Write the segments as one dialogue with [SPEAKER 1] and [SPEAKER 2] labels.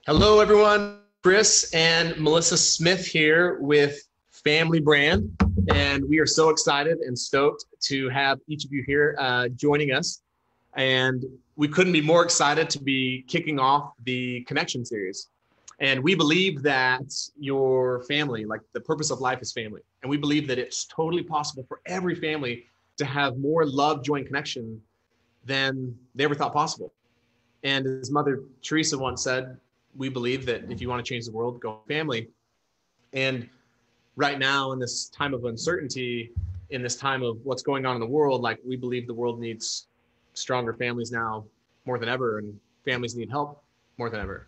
[SPEAKER 1] Hello, everyone. Chris and Melissa Smith here with Family Brand. And we are so excited and stoked to have each of you here joining us. And we couldn't be more excited to be kicking off the Connection series. And we believe that your family, like the purpose of life is family. And we believe that it's totally possible for every family to have more love, joy, and connection than they ever thought possible. And as Mother Teresa once said, we believe that if you want to change the world, go family. And right now, in this time of uncertainty, in this time of what's going on in the world, like we believe the world needs stronger families now more than ever, and families need help more than ever.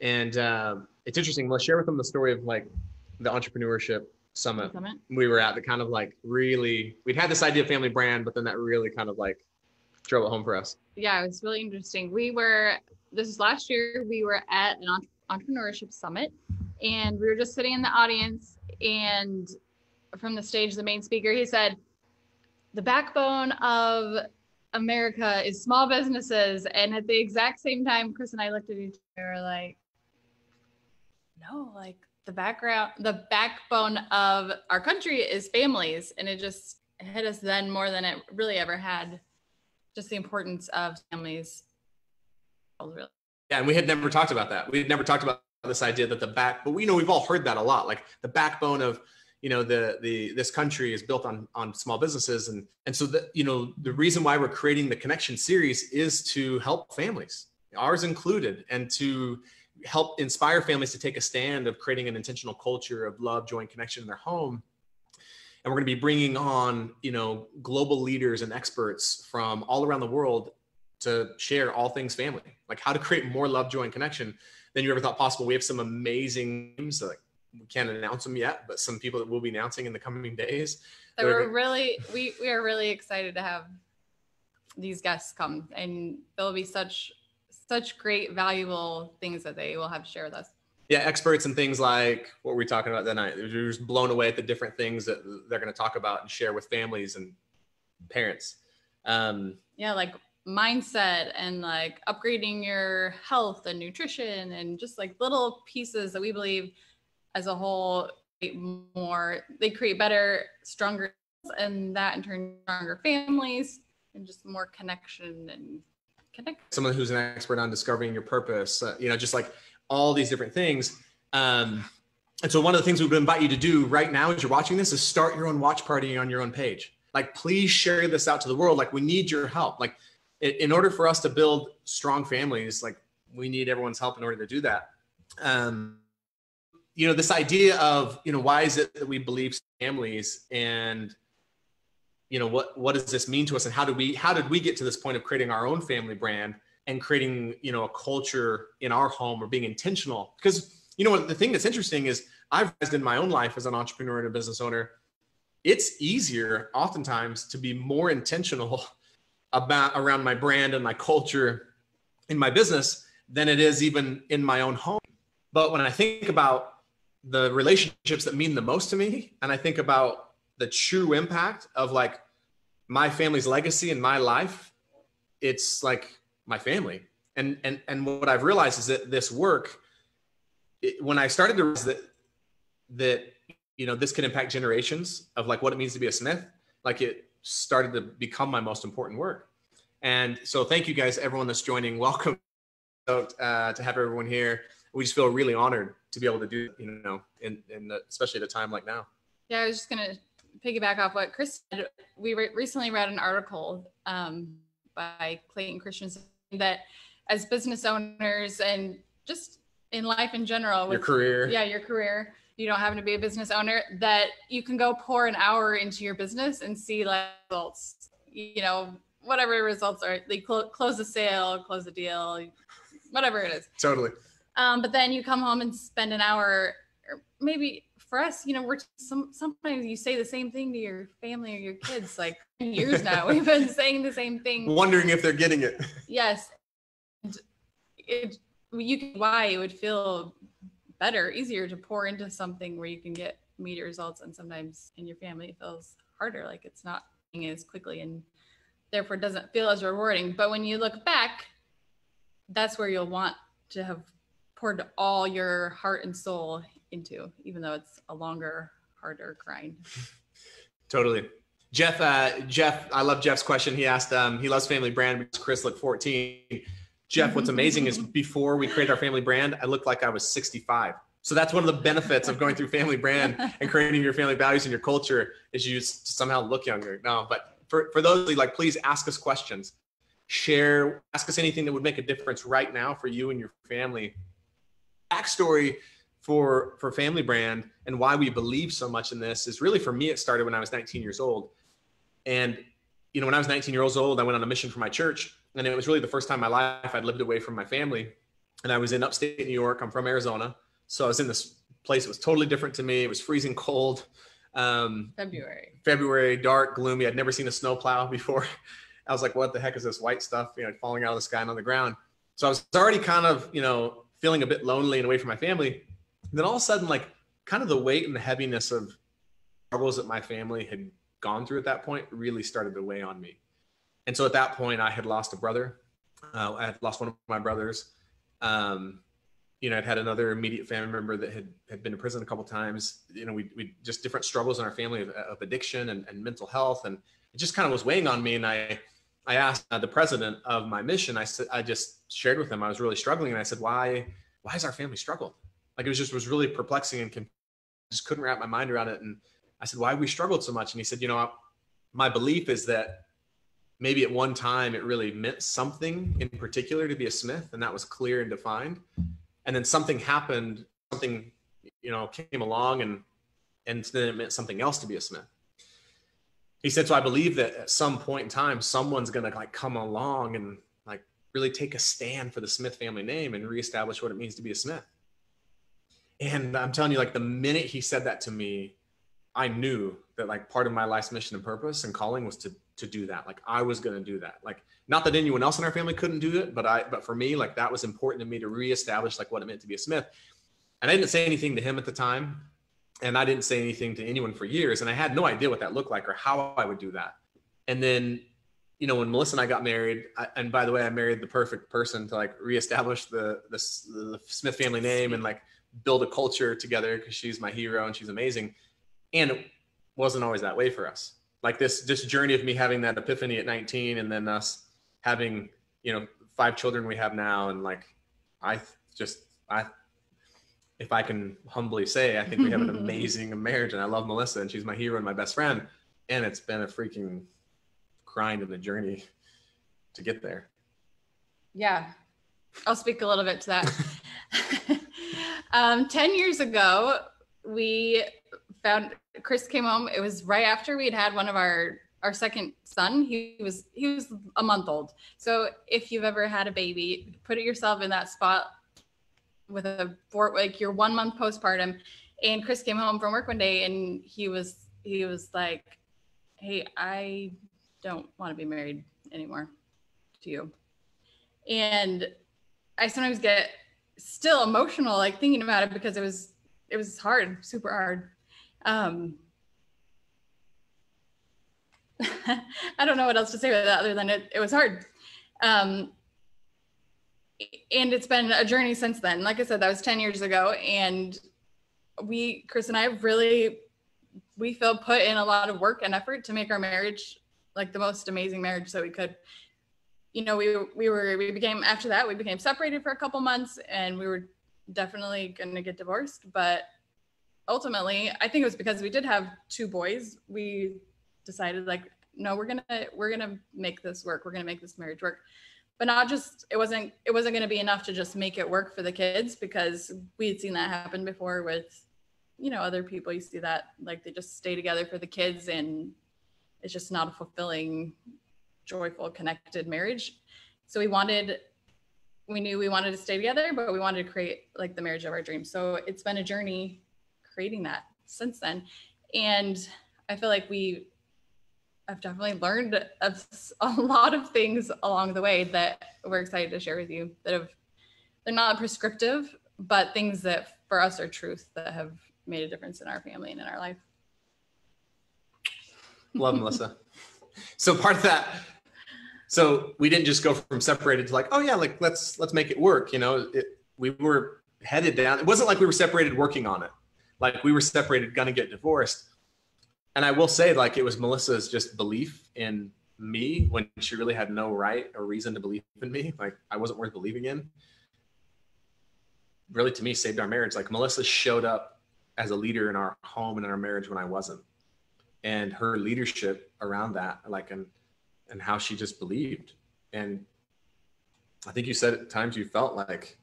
[SPEAKER 1] And it's interesting. Let's share with them the story of like the entrepreneurship summit we were at. That kind of like really, we'd had this idea of family brand, but then that really kind of like drove it home for us.
[SPEAKER 2] Yeah, it was really interesting. This is last year, we were at an entrepreneurship summit, and we were just sitting in the audience, and from the stage, the main speaker, he said, the backbone of America is small businesses. And at the exact same time, Chris and I looked at each other like, no, like the backbone of our country is families. And it just hit us then more than it really ever had, just the importance of families. Really.
[SPEAKER 1] Yeah, and we had never talked about that. We had never talked about this idea that but we've all heard that a lot. Like the backbone of, this country is built on small businesses, and so the reason why we're creating the Connection series is to help families, ours included, and to help inspire families to take a stand of creating an intentional culture of love, joy, and connection in their home. And we're going to be bringing on, global leaders and experts from all around the world to share all things family, like how to create more love, joy, and connection than you ever thought possible. We have some amazing names, like we can't announce them yet, but some people that we'll be announcing in the coming days.
[SPEAKER 2] So we are really excited to have these guests come, and there'll be such great, valuable things that they will have to share with us.
[SPEAKER 1] Yeah, experts in things like what we're talking about that night. They're just blown away at the different things that they're going to talk about and share with families and parents.
[SPEAKER 2] Like mindset and like upgrading your health and nutrition, and just like little pieces that we believe as a whole they create better, stronger, and that in turn stronger families and just more connection and connect.
[SPEAKER 1] Someone who's an expert on discovering your purpose, just like all these different things. And so one of the things we would invite you to do right now as you're watching this is start your own watch party on your own page. Like, please share this out to the world. Like, we need your help. Like, in order for us to build strong families, like we need everyone's help in order to do that. This idea of, why is it that we believe families, and, what does this mean to us, and how did we get to this point of creating our own family brand and creating, a culture in our home or being intentional? Because, the thing that's interesting is I've realized in my own life as an entrepreneur and a business owner, it's easier oftentimes to be more intentional around my brand and my culture in my business than it is even in my own home. But when I think about the relationships that mean the most to me, and I think about the true impact of like my family's legacy in my life, it's like my family. And what I've realized is that this work, when I started to realize that this could impact generations of like what it means to be a Smith, like it started to become my most important work. And so thank you guys, everyone that's joining. Welcome to have everyone here. We just feel really honored to be able to do, especially at a time like now.
[SPEAKER 2] Yeah, I was just going to piggyback off what Chris said. We recently read an article by Clayton Christensen that as business owners and just in life in general,
[SPEAKER 1] your career,
[SPEAKER 2] you don't happen to be a business owner, that you can go pour an hour into your business and see like results, whatever results are, they close the sale, close the deal, whatever it is.
[SPEAKER 1] Totally.
[SPEAKER 2] But then you come home and spend an hour, or maybe for us, sometimes you say the same thing to your family or your kids, like years now, we've been saying the same thing.
[SPEAKER 1] Wondering if they're getting it.
[SPEAKER 2] Yes. And why it would feel better, easier to pour into something where you can get immediate results. And sometimes in your family, it feels harder, like it's not as quickly and therefore doesn't feel as rewarding. But when you look back, that's where you'll want to have poured all your heart and soul into, even though it's a longer, harder grind.
[SPEAKER 1] Totally. Jeff, I love Jeff's question. He asked, he loves family brand because Chris looked 14. Jeff, what's amazing is before we created our family brand, I looked like I was 65. So that's one of the benefits of going through family brand and creating your family values and your culture is you somehow look younger. No, but for those, like, please ask us questions, ask us anything that would make a difference right now for you and your family. Backstory for family brand and why we believe so much in this is really, for me, it started when I was 19 years old. And, you know, when I was 19 years old, I went on a mission for my church. And it was really the first time in my life I'd lived away from my family. And I was in upstate New York. I'm from Arizona. So I was in this place that was totally different to me. It was freezing cold. February, dark, gloomy. I'd never seen a snowplow before. I was like, what the heck is this white stuff, you know, falling out of the sky and on the ground? So I was already kind of, you know, feeling a bit lonely and away from my family. And then all of a sudden, like, kind of the weight and the heaviness of struggles that my family had gone through at that point really started to weigh on me. And so at that point, I had lost a brother. I had lost one of my brothers. You know, I'd had another immediate family member that had been to prison a couple of times. You know, we just different struggles in our family of addiction and mental health. And it just kind of was weighing on me. And I asked the president of my mission, I just shared with him, I was really struggling. And I said, why is our family struggled? Like, was really perplexing and just couldn't wrap my mind around it. And I said, why have we struggled so much? And he said, you know, my belief is that maybe at one time it really meant something in particular to be a Smith, and that was clear and defined. And then something happened, something, you know, came along and then it meant something else to be a Smith. He said, so I believe that at some point in time, someone's going to, like, come along and, like, really take a stand for the Smith family name and reestablish what it means to be a Smith. And I'm telling you, like, the minute he said that to me, I knew that, like, part of my life's mission and purpose and calling was to do that. Like, I was going to do that. Like, not that anyone else in our family couldn't do it, but for me, like, that was important to me to reestablish, like, what it meant to be a Smith. And I didn't say anything to him at the time. And I didn't say anything to anyone for years. And I had no idea what that looked like or how I would do that. And then, you know, when Melissa and I got married, and by the way, I married the perfect person to, like, reestablish the Smith family name and, like, build a culture together, because she's my hero and she's amazing. And it wasn't always that way for us. Like, this journey of me having that epiphany at 19 and then us having, you know, 5 children we have now. And, like, if I can humbly say, I think we have an amazing marriage, and I love Melissa and she's my hero and my best friend. And it's been a freaking grind in the journey to get there.
[SPEAKER 2] Yeah. I'll speak a little bit to that. 10 years ago, Chris came home. It was right after we'd had one of our second son. He was a month old. So if you've ever had a baby, put yourself in that spot with your 1 month postpartum. And Chris came home from work one day and he was like, hey, I don't want to be married anymore to you. And I sometimes get still emotional, like, thinking about it, because it was hard, super hard. I don't know what else to say about that other than it was hard. And it's been a journey since then. Like I said, that was 10 years ago. And Chris and I we feel put in a lot of work and effort to make our marriage, like, the most amazing marriage that we could. You know, we became separated for a couple months, and we were definitely going to get divorced. But ultimately, I think it was because we did have 2 boys. We decided, like, no, we're gonna make this work. We're gonna make this marriage work. But not just, it wasn't going to be enough to just make it work for the kids, because we had seen that happen before with, you know, other people. You see that, like, they just stay together for the kids, and it's just not a fulfilling, joyful, connected marriage. So we knew we wanted to stay together, but we wanted to create, like, the marriage of our dreams. So it's been a journey creating that since then. And I feel like I've definitely learned a lot of things along the way that we're excited to share with you, they're not prescriptive, but things that for us are truth that have made a difference in our family and in our life.
[SPEAKER 1] Love Melissa. So part of that, so we didn't just go from separated to, like, oh yeah, like, let's make it work. You know, headed down. It wasn't like we were separated working on it. Like we were separated, gonna get divorced. And I will say, like, it was Melissa's just belief in me when she really had no right or reason to believe in me. Like I wasn't worth believing in. Really, to me, saved our marriage. Like Melissa showed up as a leader in our home and in our marriage when I wasn't. And her leadership around that, like, and how she just believed. And I think you said at times you felt like,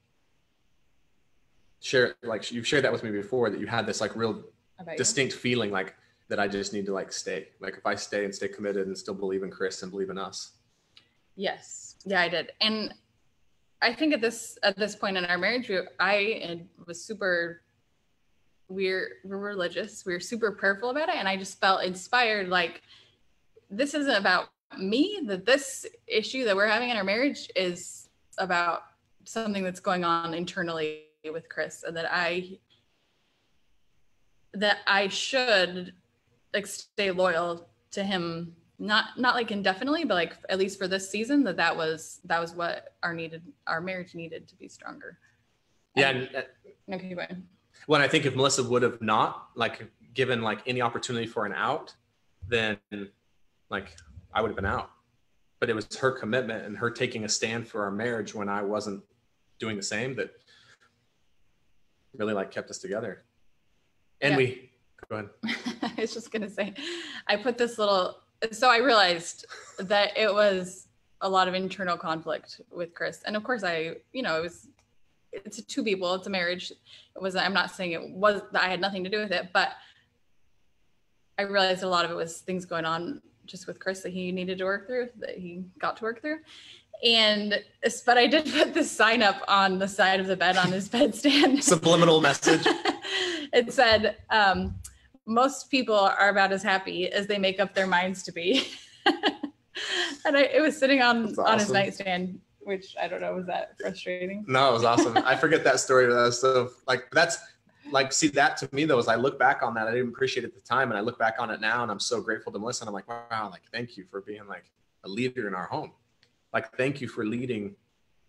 [SPEAKER 1] you've shared that with me before, that you had this like real distinct feeling like that I just need to like stay. Like if I stay and stay committed and still believe in Chris and believe in us.
[SPEAKER 2] Yes. Yeah, I did. And I think at this point in our marriage, I was super, we're religious. We were super prayerful about it. And I just felt inspired. Like, this isn't about me, that this issue that we're having in our marriage is about something that's going on internally with Chris, and that I should like stay loyal to him, not like indefinitely, but like at least for this season, that was what our marriage needed to be stronger.
[SPEAKER 1] Yeah.
[SPEAKER 2] Okay, keep going.
[SPEAKER 1] Well, I think if Melissa would have not like given like any opportunity for an out, then like I would have been out. But it was her commitment and her taking a stand for our marriage when I wasn't doing the same that really like kept us together. And
[SPEAKER 2] yeah.
[SPEAKER 1] Go ahead.
[SPEAKER 2] I was just going to say, I put this so I realized that it was a lot of internal conflict with Chris. And of course it's two people, it's a marriage. I'm not saying I had nothing to do with it, but I realized a lot of it was things going on just with Chris that he needed to work through, that he got to work through. But I did put this sign up on the side of the bed on his bedstand.
[SPEAKER 1] Subliminal message.
[SPEAKER 2] It said, most people are about as happy as they make up their minds to be. And it was sitting on his nightstand, which I don't know, was that frustrating?
[SPEAKER 1] No, it was awesome. I forget that story. But that was so that's like, see, that to me though, as I look back on that, I didn't appreciate it at the time. And I look back on it now and I'm so grateful to Melissa. And I'm like, wow, like, thank you for being like a leader in our home. Like, thank you for leading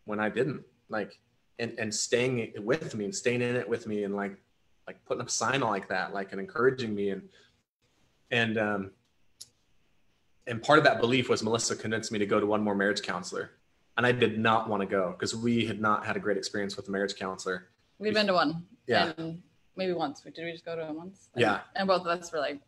[SPEAKER 1] when I didn't, like, and staying with me and staying in it with me and like putting up a sign like that, like, and encouraging me. And part of that belief was Melissa convinced me to go to one more marriage counselor. And I did not want to go because we had not had a great experience with the marriage counselor.
[SPEAKER 2] We'd been to one.
[SPEAKER 1] Yeah.
[SPEAKER 2] And maybe once. Did we just go to it once?
[SPEAKER 1] Yeah.
[SPEAKER 2] And both of us were like,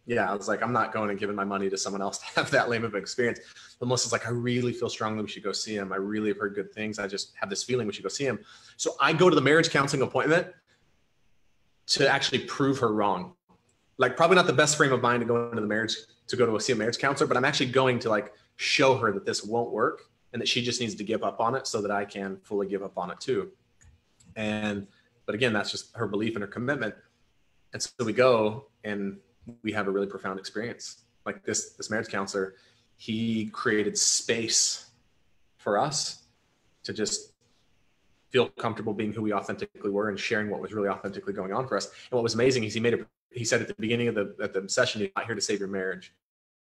[SPEAKER 1] Yeah, I was like, I'm not going and giving my money to someone else to have that lame of an experience. But Melissa's like, I really feel strongly we should go see him. I really have heard good things. I just have this feeling we should go see him. So I go to the marriage counseling appointment to actually prove her wrong. Like, probably not the best frame of mind to go into the marriage, to go to see a marriage counselor, but I'm actually going to like show her that this won't work and that she just needs to give up on it so that I can fully give up on it too. But again, that's just her belief and her commitment. And so we go and we have a really profound experience. Like this marriage counselor, he created space for us to just feel comfortable being who we authentically were and sharing what was really authentically going on for us. And what was amazing is he said at the beginning of the session, "You're not here to save your marriage.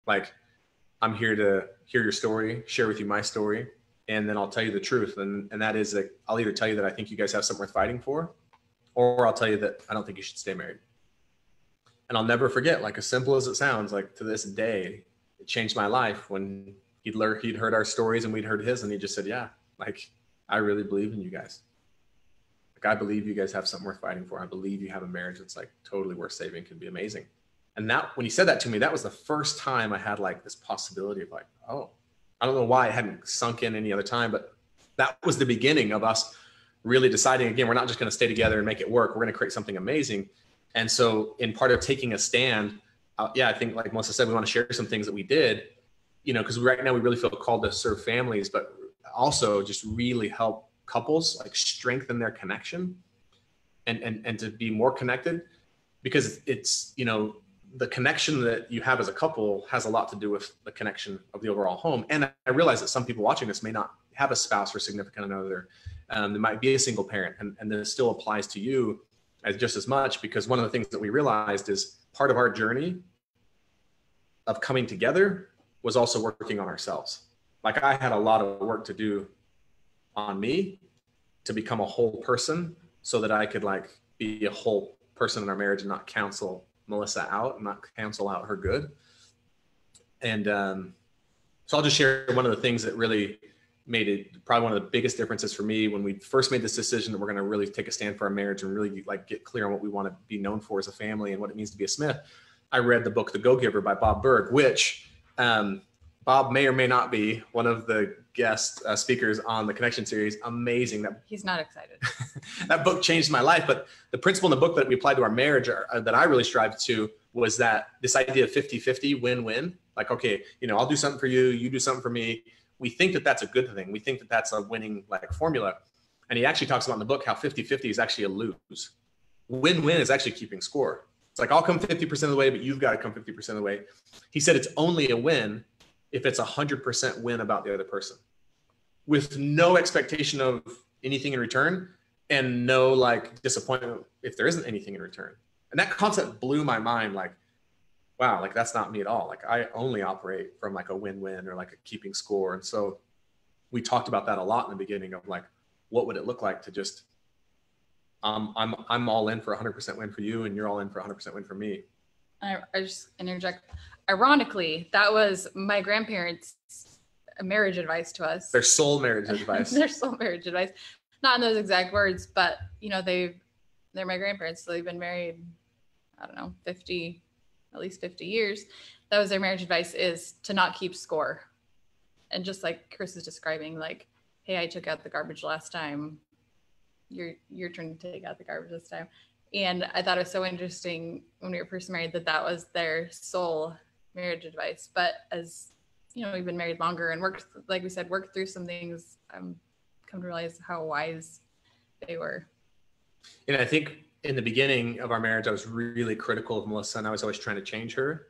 [SPEAKER 1] Like, I'm here to hear your story, share with you my story, and then I'll tell you the truth. And that is that I'll either tell you that I think you guys have something worth fighting for, or I'll tell you that I don't think you should stay married." And I'll never forget, like, as simple as it sounds, like, to this day, it changed my life when he'd heard our stories and we'd heard his, and he just said, "Yeah, like, I really believe in you guys. Like, I believe you guys have something worth fighting for. I believe you have a marriage that's like totally worth saving, could be amazing." And that, when he said that to me, that was the first time I had like this possibility of like, oh, I don't know why it hadn't sunk in any other time, but that was the beginning of us really deciding, again, we're not just going to stay together and make it work. We're going to create something amazing. And so in part of taking a stand, I think like Melissa said, we want to share some things that we did, because right now we really feel called to serve families, but also just really help couples like strengthen their connection and to be more connected, because it's, the connection that you have as a couple has a lot to do with the connection of the overall home. And I realize that some people watching this may not have a spouse or significant other. There might be a single parent, and this still applies to you as just as much, because one of the things that we realized is part of our journey of coming together was also working on ourselves. Like, I had a lot of work to do on me to become a whole person so that I could like be a whole person in our marriage and not cancel Melissa out and not cancel out her good. And so I'll just share one of the things that really made it probably one of the biggest differences for me when we first made this decision that we're going to really take a stand for our marriage and really like get clear on what we want to be known for as a family and what it means to be a Smith. I read the book, The Go-Giver by Bob Berg, which Bob may or may not be one of the guest speakers on the Connection series. Amazing.
[SPEAKER 2] He's not excited.
[SPEAKER 1] That book changed my life. But the principle in the book that we applied to our marriage that I really strived to was that this idea of 50-50 win-win. Like, okay, you know, I'll do something for you, you do something for me. We think that that's a good thing. We think that that's a winning like formula. And he actually talks about in the book how 50-50 is actually a lose. Win-win is actually keeping score. It's like, I'll come 50% of the way, but you've got to come 50% of the way. He said it's only a win if it's 100% win about the other person with no expectation of anything in return and no like disappointment if there isn't anything in return. And that concept blew my mind. Like, wow, like that's not me at all. Like I only operate from like a win-win or like a keeping score. And so we talked about that a lot in the beginning of like, what would it look like to just, I'm all in for 100% win for you and you're all in for 100% win for me.
[SPEAKER 2] I just interject. Ironically, that was my grandparents' marriage advice to us.
[SPEAKER 1] Their sole marriage advice.
[SPEAKER 2] Their sole marriage advice. Not in those exact words, but you know, they're my grandparents. So they've been married, I don't know, at least 50 years. That was their marriage advice, is to not keep score. And just like Chris is describing, like, hey, I took out the garbage last time. Your turn to take out the garbage this time. And I thought it was so interesting when we were first married that was their sole marriage advice. But as you know, we've been married longer and worked through some things. Come to realize how wise they were.
[SPEAKER 1] And I think in the beginning of our marriage, I was really critical of Melissa and I was always trying to change her.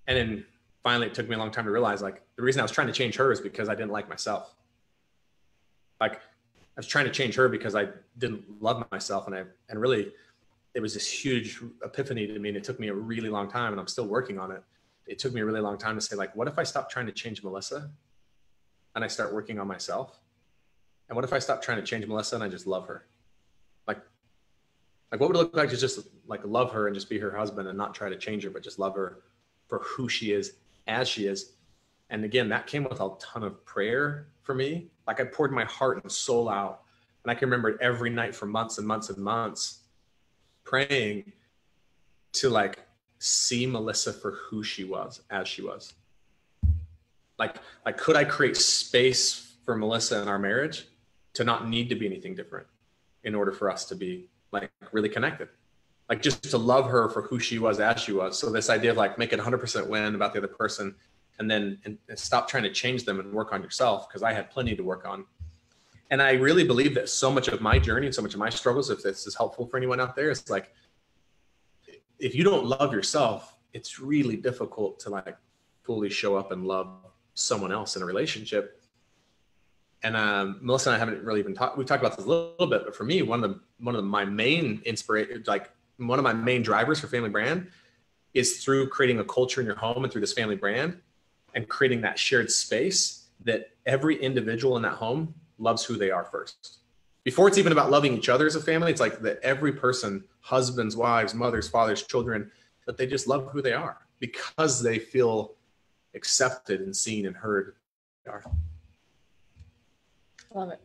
[SPEAKER 1] And then finally, it took me a long time to realize like the reason I was trying to change her is because I didn't like myself. Like I was trying to change her because I didn't love myself. And really, it was this huge epiphany to me. And it took me a really long time and I'm still working on it. It took me a really long time to say like, what if I stop trying to change Melissa and I start working on myself? And what if I stop trying to change Melissa and I just love her? Like what would it look like to just like love her and just be her husband and not try to change her, but just love her for who she is, as she is. And again, that came with a ton of prayer for me. Like I poured my heart and soul out. And I can remember every night for months and months and months praying to like see Melissa for who she was, as she was. Like could I create space for Melissa in our marriage to not need to be anything different in order for us to be like really connected, like just to love her for who she was, as she was. So this idea of like make it 100% win about the other person and then and stop trying to change them and work on yourself. Cause I had plenty to work on. And I really believe that so much of my journey and so much of my struggles, if this is helpful for anyone out there, is like, if you don't love yourself, it's really difficult to like fully show up and love someone else in a relationship. And Melissa and I haven't really even talked. We've talked about this a little bit, but for me, one of my main inspiration, like one of my main drivers for Family Brand, is through creating a culture in your home and through this family brand, and creating that shared space that every individual in that home loves who they are first. Before it's even about loving each other as a family, it's like that every person, husbands, wives, mothers, fathers, children, that they just love who they are because they feel accepted and seen and heard. They are.
[SPEAKER 2] Love it.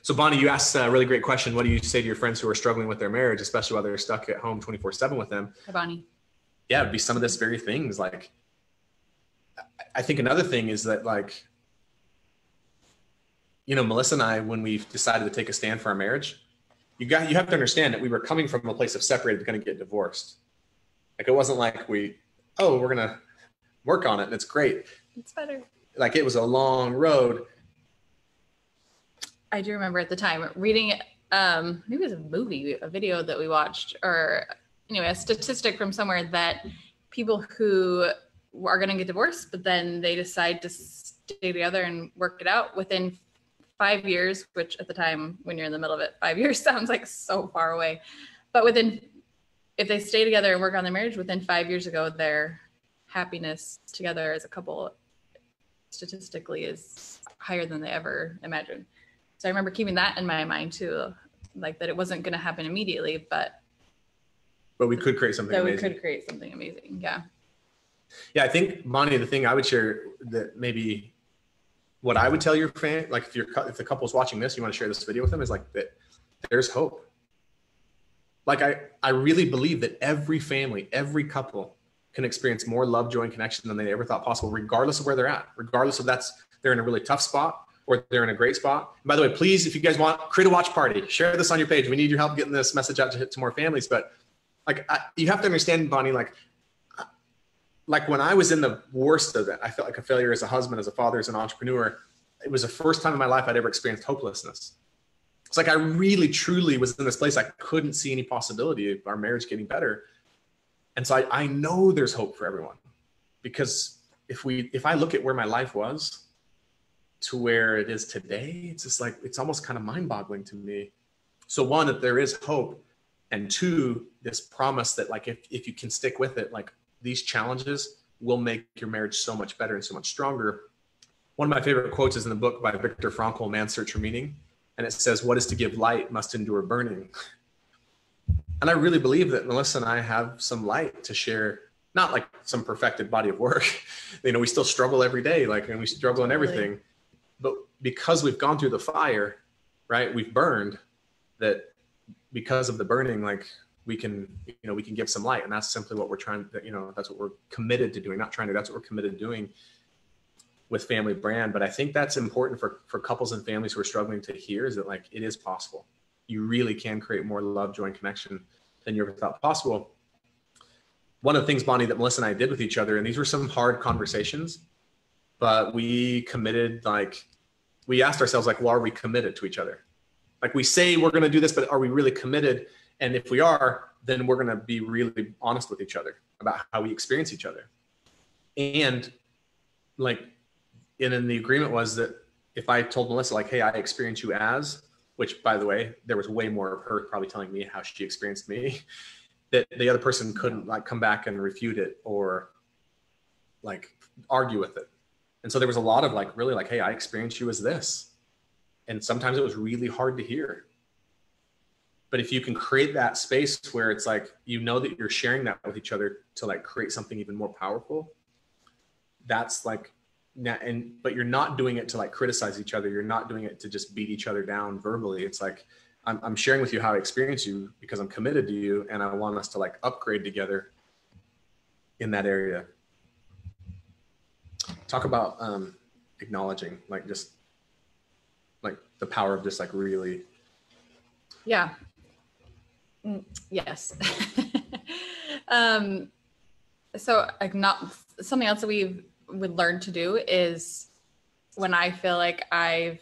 [SPEAKER 1] So Bonnie, you asked a really great question. What do you say to your friends who are struggling with their marriage, especially while they're stuck at home 24/7 with them?
[SPEAKER 2] Hi, Bonnie.
[SPEAKER 1] Yeah, it'd be some of this very things. Like, I think another thing is that like, you know, Melissa and I, when we decided to take a stand for our marriage, you have to understand that we were coming from a place of separated, going to get divorced. Like, it wasn't like we're going to work on it and it's great.
[SPEAKER 2] It's better.
[SPEAKER 1] Like, it was a long road.
[SPEAKER 2] I do remember at the time reading, maybe it was a video that we watched, or anyway, a statistic from somewhere that people who are going to get divorced, but then they decide to stay together and work it out within 5 years, which at the time when you're in the middle of it, 5 years sounds like so far away. But if they stay together and work on their marriage, within 5 years ago, their happiness together as a couple statistically is higher than they ever imagined. So I remember keeping that in my mind too. like that it wasn't going to happen immediately, but
[SPEAKER 1] we could create something amazing.
[SPEAKER 2] We could create something amazing. Yeah.
[SPEAKER 1] Yeah. I think, Bonnie, the thing I would share that maybe what I would tell your fan, like if the couple's watching this, you want to share this video with them, is like that there's hope. Like I really believe that every family, every couple can experience more love, joy, and connection than they ever thought possible, regardless of where they're at, regardless of they're in a really tough spot or they're in a great spot. And by the way, please, if you guys want, create a watch party, share this on your page. We need your help getting this message out to more families. But like, you have to understand, Bonnie, like when I was in the worst of it, I felt like a failure as a husband, as a father, as an entrepreneur. It was the first time in my life I'd ever experienced hopelessness. It's like I really, truly was in this place. I couldn't see any possibility of our marriage getting better. And so I know there's hope for everyone, because if I look at where my life was to where it is today, it's just like, it's almost kind of mind boggling to me. So one, that there is hope. And two, this promise that like, if you can stick with it, like these challenges will make your marriage so much better and so much stronger. One of my favorite quotes is in the book by Viktor Frankl, Man's Search for Meaning. And it says, what is to give light must endure burning. And I really believe that Melissa and I have some light to share, not like some perfected body of work. You know, we still struggle every day, like, and we struggle in everything. But because we've gone through the fire, right, we've burned, that because of the burning, like we can give some light. And that's simply what we're trying to, that's what we're committed to doing, that's what we're committed to doing with Family Brand. But I think that's important for couples and families who are struggling to hear, is that like, it is possible. You really can create more love, joy, and connection than you ever thought possible. One of the things, Bonnie, that Melissa and I did with each other, and these were some hard conversations, but we committed, like, we asked ourselves, like, well, are we committed to each other? Like, we say we're going to do this, but are we really committed? And if we are, then we're going to be really honest with each other about how we experience each other. And like, and then the agreement was that if I told Melissa, like, hey, I experience you as, which by the way, there was way more of her probably telling me how she experienced me, that the other person couldn't like come back and refute it or like argue with it. And so there was a lot of like, really like, hey, I experienced you as this. And sometimes it was really hard to hear. But if you can create that space where it's like, that you're sharing that with each other to like create something even more powerful, that's like, but you're not doing it to like criticize each other. You're not doing it to just beat each other down verbally. It's like, I'm sharing with you how I experience you because I'm committed to you. And I want us to like upgrade together in that area. Talk about acknowledging, like just like the power of just like really.
[SPEAKER 2] Yeah. Yes. So something else that we would learn to do is when I feel like I've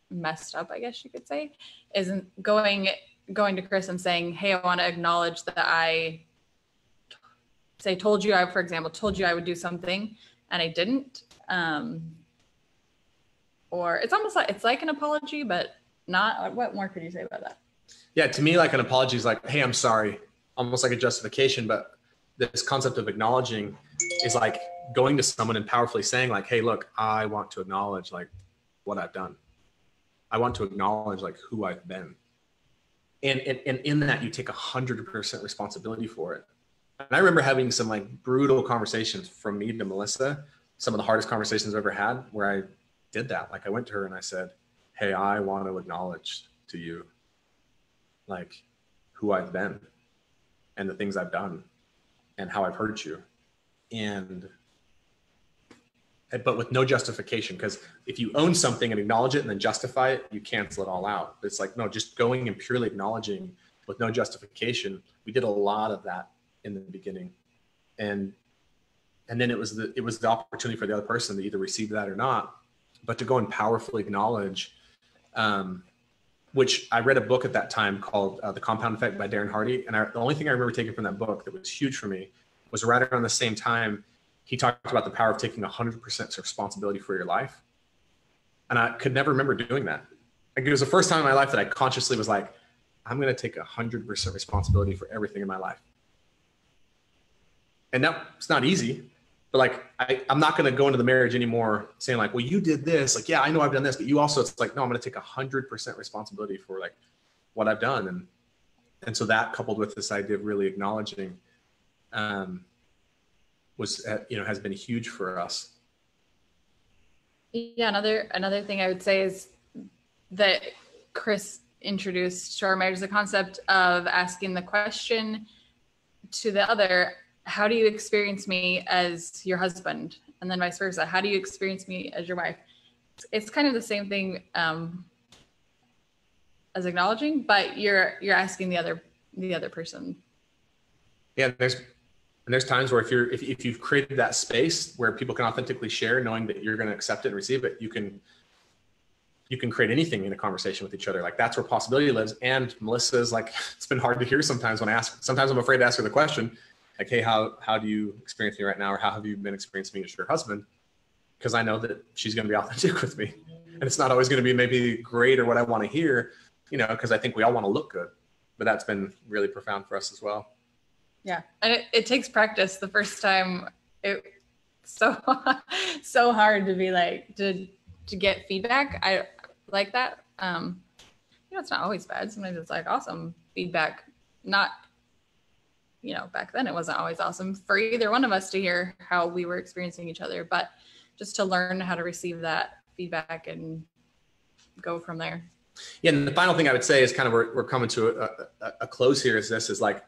[SPEAKER 2] messed up, I guess you could say, isn't going to Chris and saying, hey, I want to acknowledge that I told you I would do something and I didn't. Or it's almost like, it's like an apology, but not. What more could you say about that?
[SPEAKER 1] Yeah, to me, like an apology is like, hey, I'm sorry, almost like a justification. But this concept of acknowledging is like going to someone and powerfully saying like, hey, look, I want to acknowledge like what I've done. I want to acknowledge like who I've been. And in that you take 100% responsibility for it. And I remember having some like brutal conversations from me to Melissa, some of the hardest conversations I've ever had, where I did that. Like I went to her and I said, hey, I want to acknowledge to you like who I've been and the things I've done and how I've hurt you. But with no justification, because if you own something and acknowledge it and then justify it, you cancel it all out. It's like, no, just going and purely acknowledging with no justification. We did a lot of that in the beginning. And then it was the opportunity for the other person to either receive that or not, but to go and powerfully acknowledge, which I read a book at that time called The Compound Effect by Darren Hardy. And the only thing I remember taking from that book that was huge for me was right around the same time, he talked about the power of taking 100% responsibility for your life. And I could never remember doing that. Like it was the first time in my life that I consciously was like, I'm going to take 100% responsibility for everything in my life. And now it's not easy, but like, I'm not going to go into the marriage anymore saying like, well, you did this. Like, yeah, I know I've done this, but you also, it's like, no, I'm going to take 100% responsibility for like what I've done. And so that coupled with this idea of really acknowledging was, has been huge for us.
[SPEAKER 2] Yeah. Another thing I would say is that Chris introduced to our marriage the concept of asking the question to the other, how do you experience me as your husband? And then vice versa. How do you experience me as your wife? It's kind of the same thing as acknowledging, but you're asking the other person.
[SPEAKER 1] Yeah, there's times where if you've created that space where people can authentically share, knowing that you're going to accept it and receive it, you can create anything in a conversation with each other. Like that's where possibility lives. And Melissa's like, it's been hard to hear sometimes when I ask. Sometimes I'm afraid to ask her the question, like, hey, how do you experience me right now, or how have you been experiencing me as your husband? Because I know that she's going to be authentic with me, and it's not always going to be maybe great or what I want to hear, because I think we all want to look good. But that's been really profound for us as well.
[SPEAKER 2] Yeah, and it takes practice. The first time, it's so hard to be like to get feedback. I like that. It's not always bad. Sometimes it's like awesome feedback. Not, back then it wasn't always awesome for either one of us to hear how we were experiencing each other, but just to learn how to receive that feedback and go from there.
[SPEAKER 1] Yeah, and the final thing I would say is kind of we're coming to a close here. Is like,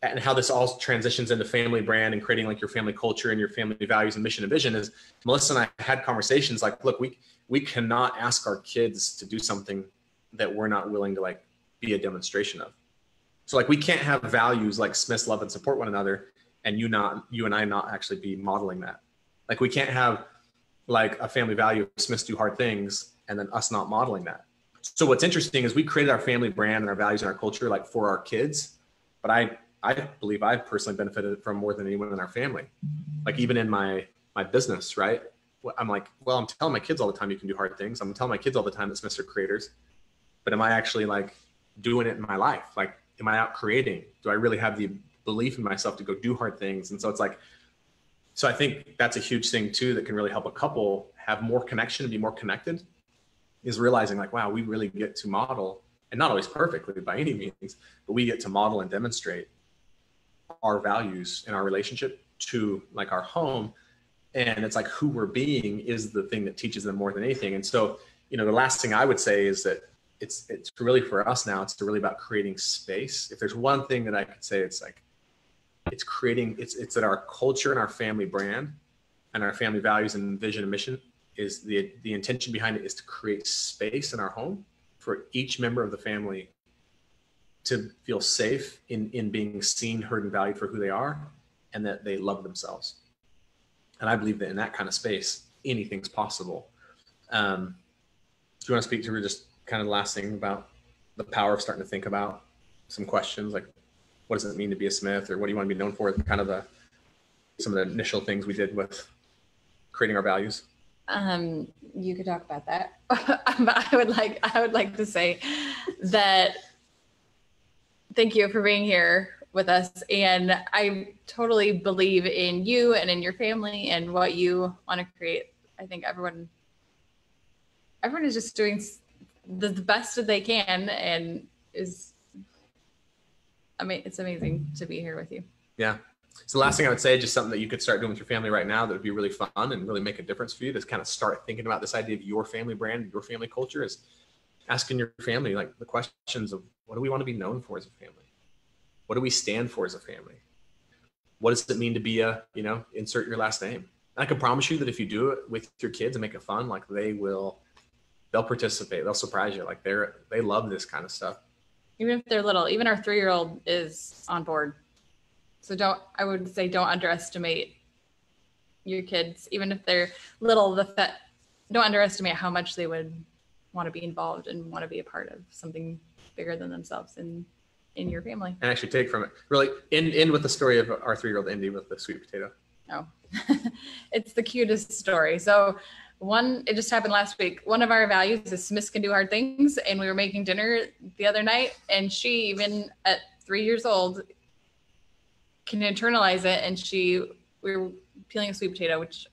[SPEAKER 1] and how this all transitions into family brand and creating like your family culture and your family values and mission and vision is Melissa and I had conversations like, look, we cannot ask our kids to do something that we're not willing to like be a demonstration of. So like we can't have values like Smiths love and support one another and you and I not actually be modeling that. Like we can't have like a family value of Smiths do hard things and then us not modeling that. So what's interesting is we created our family brand and our values and our culture like for our kids, but I believe I've personally benefited from more than anyone in our family. Like even in my business, right? I'm like, well, I'm telling my kids all the time you can do hard things. I'm telling my kids all the time that Smiths are creators, but am I actually like doing it in my life? Like, am I out creating? Do I really have the belief in myself to go do hard things? And so it's like, so I think that's a huge thing too that can really help a couple have more connection and be more connected, is realizing like, wow, we really get to model, and not always perfectly by any means, but we get to model and demonstrate our values in our relationship to like our home. And it's like who we're being is the thing that teaches them more than anything. And so, the last thing I would say is that it's really for us now, it's really about creating space. If there's one thing that I could say, it's like, it's that our culture and our family brand and our family values and vision and mission is the intention behind it is to create space in our home for each member of the family to feel safe in being seen, heard, and valued for who they are, and that they love themselves. And I believe that in that kind of space, anything's possible. Do you want to speak to just kind of the last thing about the power of starting to think about some questions like, what does it mean to be a Smith, or what do you want to be known for? Kind of some of the initial things we did with creating our values.
[SPEAKER 2] You could talk about that. I would like to say that thank you for being here with us. And I totally believe in you and in your family and what you want to create. I think everyone is just doing the best that they can, and it's amazing to be here with you.
[SPEAKER 1] Yeah. So the last thing I would say, just something that you could start doing with your family right now that would be really fun and really make a difference for you, to kind of start thinking about this idea of your family brand, your family culture, is asking your family like the questions of, what do we want to be known for as a family? What do we stand for as a family? What does it mean to be insert your last name? And I can promise you that if you do it with your kids and make it fun, like they'll participate. They'll surprise you. Like they love this kind of stuff.
[SPEAKER 2] Even if they're little, even our 3-year-old is on board. So I would say don't underestimate your kids, even if they're little, don't underestimate how much they would want to be involved and want to be a part of something bigger than themselves in your family. And
[SPEAKER 1] actually take from it, really end with the story of our 3-year-old Indy with the sweet potato.
[SPEAKER 2] Oh, it's the cutest story. So it just happened last week. One of our values is Smiths can do hard things. And we were making dinner the other night, and she, even at 3 years old, can internalize it. And we were peeling a sweet potato, which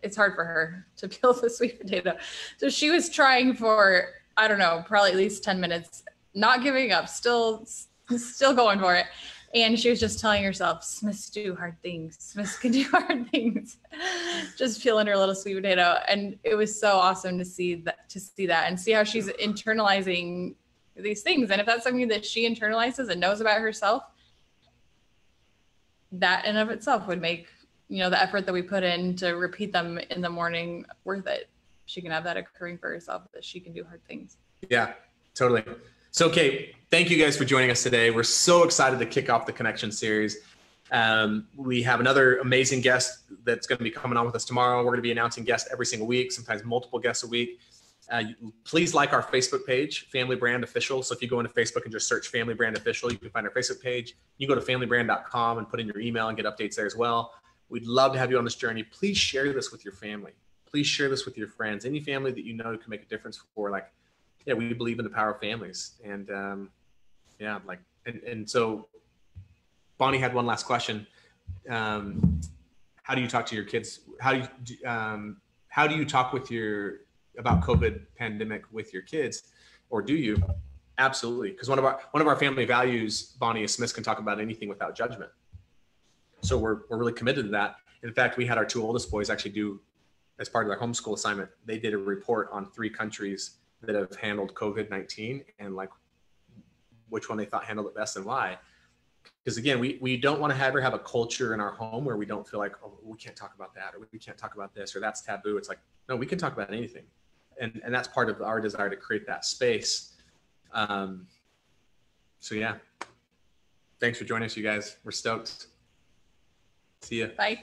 [SPEAKER 2] it's hard for her to peel the sweet potato. So she was trying for, I don't know, probably at least 10 minutes not giving up, still going for it. And she was just telling herself, Smiths do hard things. Smiths can do hard things. Just feeling her little sweet potato. And it was so awesome to see that and see how she's internalizing these things. And if that's something that she internalizes and knows about herself, that in of itself would make, the effort that we put in to repeat them in the morning worth it. She can have that occurring for herself, that she can do hard things.
[SPEAKER 1] Yeah, totally. So, okay, thank you guys for joining us today. We're so excited to kick off the Connection series. We have another amazing guest that's going to be coming on with us tomorrow. We're going to be announcing guests every single week, sometimes multiple guests a week. Please like our Facebook page, Family Brand Official. So if you go into Facebook and just search Family Brand Official, you can find our Facebook page. You go to familybrand.com and put in your email and get updates there as well. We'd love to have you on this journey. Please share this with your family. Please share this with your friends, any family that you know can make a difference for. We believe in the power of families. And and so Bonnie had one last question. How do you talk to your kids? How do you talk about COVID pandemic with your kids, or do you? Absolutely. Because one of our family values, Bonnie, is Smiths can talk about anything without judgment. So we're really committed to that. In fact, we had our 2 oldest boys actually do, as part of their homeschool assignment, they did a report on 3 countries that have handled COVID-19 and which one they thought handled it best and why. Because again, we don't want to ever have a culture in our home where we don't feel like, oh, we can't talk about that, or we can't talk about this, or that's taboo. It's like, no, we can talk about anything. And that's part of our desire to create that space. So yeah, thanks for joining us, you guys. We're stoked. See ya.
[SPEAKER 2] Bye.